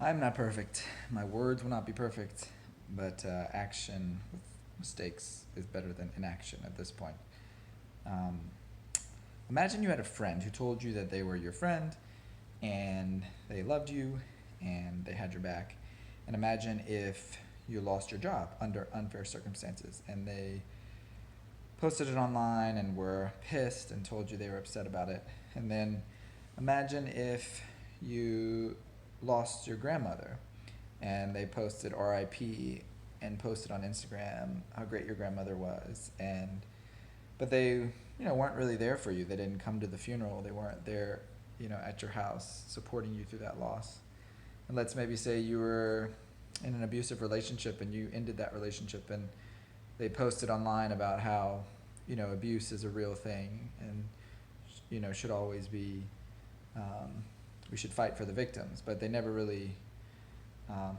I'm not perfect. My words will not be perfect, but action with mistakes is better than inaction at this point. Um, Imagine you had a friend who told you that they were your friend and they loved you and they had your back. And imagine if you lost your job under unfair circumstances and they posted it online and were pissed and told you they were upset about it. And then imagine if you lost your grandmother and they posted RIP and posted on Instagram how great your grandmother was, and but they weren't really there for you. They didn't come to the funeral. They weren't there at your house supporting you through that loss. And let's maybe say you were in an abusive relationship and you ended that relationship and they posted online about how abuse is a real thing and should always be we should fight for the victims, but they never really um,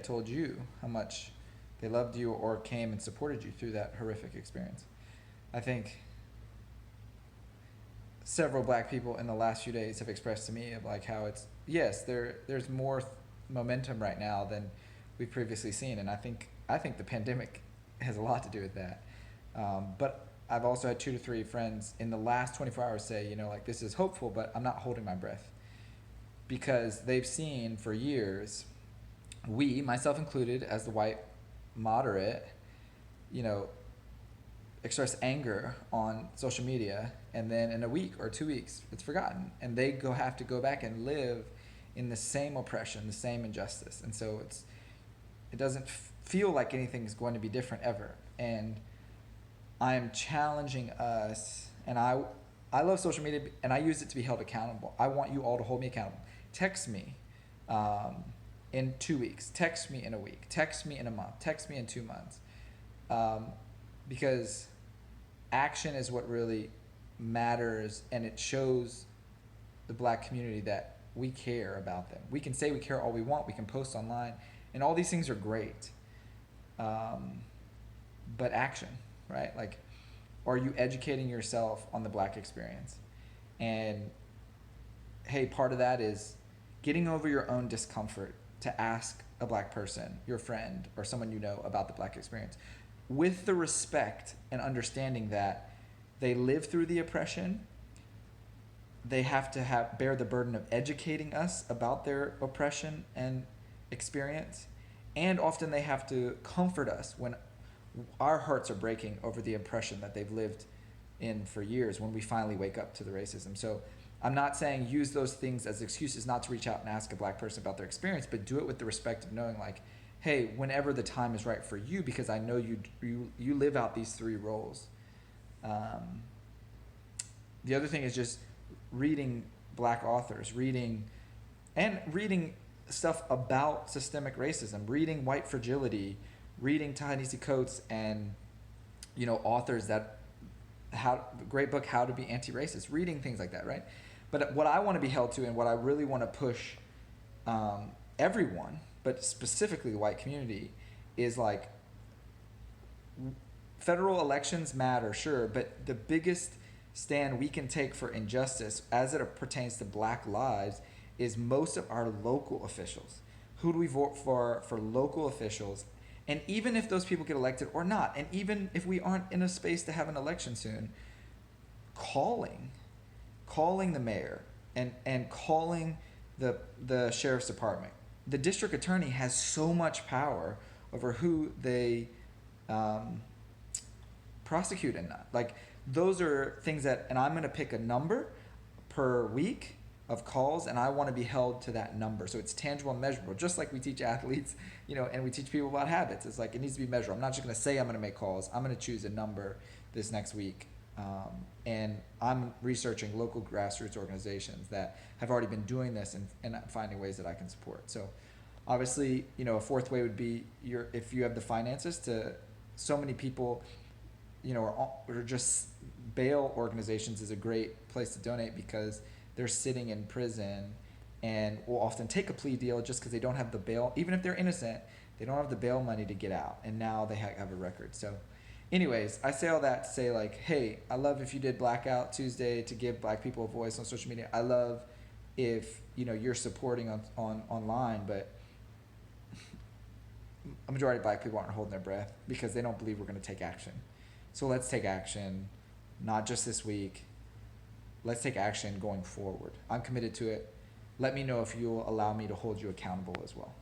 told you how much they loved you or came and supported you through that horrific experience. I think several black people in the last few days have expressed to me of like how it's yes there's more momentum right now than we've previously seen, and I think the pandemic has a lot to do with that. But I've also had 2 to 3 friends in the last 24 hours say, like, this is hopeful, but I'm not holding my breath, because they've seen for years, we, myself included, as the white moderate, you know, express anger on social media, and then in a week or 2 weeks it's forgotten, and they have to go back and live in the same oppression, the same injustice, and so it doesn't feel like anything is going to be different ever. And I am challenging us, and I love social media, and I use it to be held accountable. I want you all to hold me accountable. Text me um, in 2 weeks. Text me in a week. Text me in a month. Text me in 2 months. Um, because action is what really matters, and it shows the black community that we care about them. We can say we care all we want. We can post online, and all these things are great. Um, but action, right? Like, are you educating yourself on the black experience? And hey, part of that is getting over your own discomfort to ask a black person, your friend, or someone you know about the black experience, with the respect and understanding that they live through the oppression. They have to bear the burden of educating us about their oppression and experience, and often they have to comfort us when our hearts are breaking over the oppression that they've lived in for years, when we finally wake up to the racism. So I'm not saying use those things as excuses not to reach out and ask a black person about their experience, but do it with the respect of knowing, like, hey, whenever the time is right for you, because I know you live out these 3 roles. Um, the other thing is just reading black authors, reading stuff about systemic racism, reading White Fragility, reading Ta-Nehisi Coates, and authors that great book, How to Be Anti-Racist, reading things like that, right? But what I want to be held to, and what I really want to push everyone, but specifically the white community, is like, federal elections matter, sure, but the biggest stand we can take for injustice as it pertains to black lives is most of our local officials. Who do we vote for local officials? And even if those people get elected or not, and even if we aren't in a space to have an election soon, calling the mayor and calling the sheriff's department. The district attorney has so much power over who they prosecute and not. Like, those are things that, and I'm going to pick a number per week of calls, and I want to be held to that number, so it's tangible and measurable, just like we teach athletes, and we teach people about habits. It's like, it needs to be measurable. I'm not just going to say I'm going to make calls. I'm going to choose a number this next week, and I'm researching local grassroots organizations that have already been doing this, and finding ways that I can support. So obviously, a fourth way would be if you have the finances to, so many people or just bail organizations is a great place to donate, because they're sitting in prison and will often take a plea deal just because they don't have the bail. Even if they're innocent, they don't have the bail money to get out, and now they have a record. So anyways, I say all that to say, like, hey, I love if you did Blackout Tuesday to give black people a voice on social media. I love if you're supporting on online, but a majority of black people aren't holding their breath because they don't believe we're going to take action. So let's take action, not just this week. Let's take action going forward. I'm committed to it. Let me know if you'll allow me to hold you accountable as well.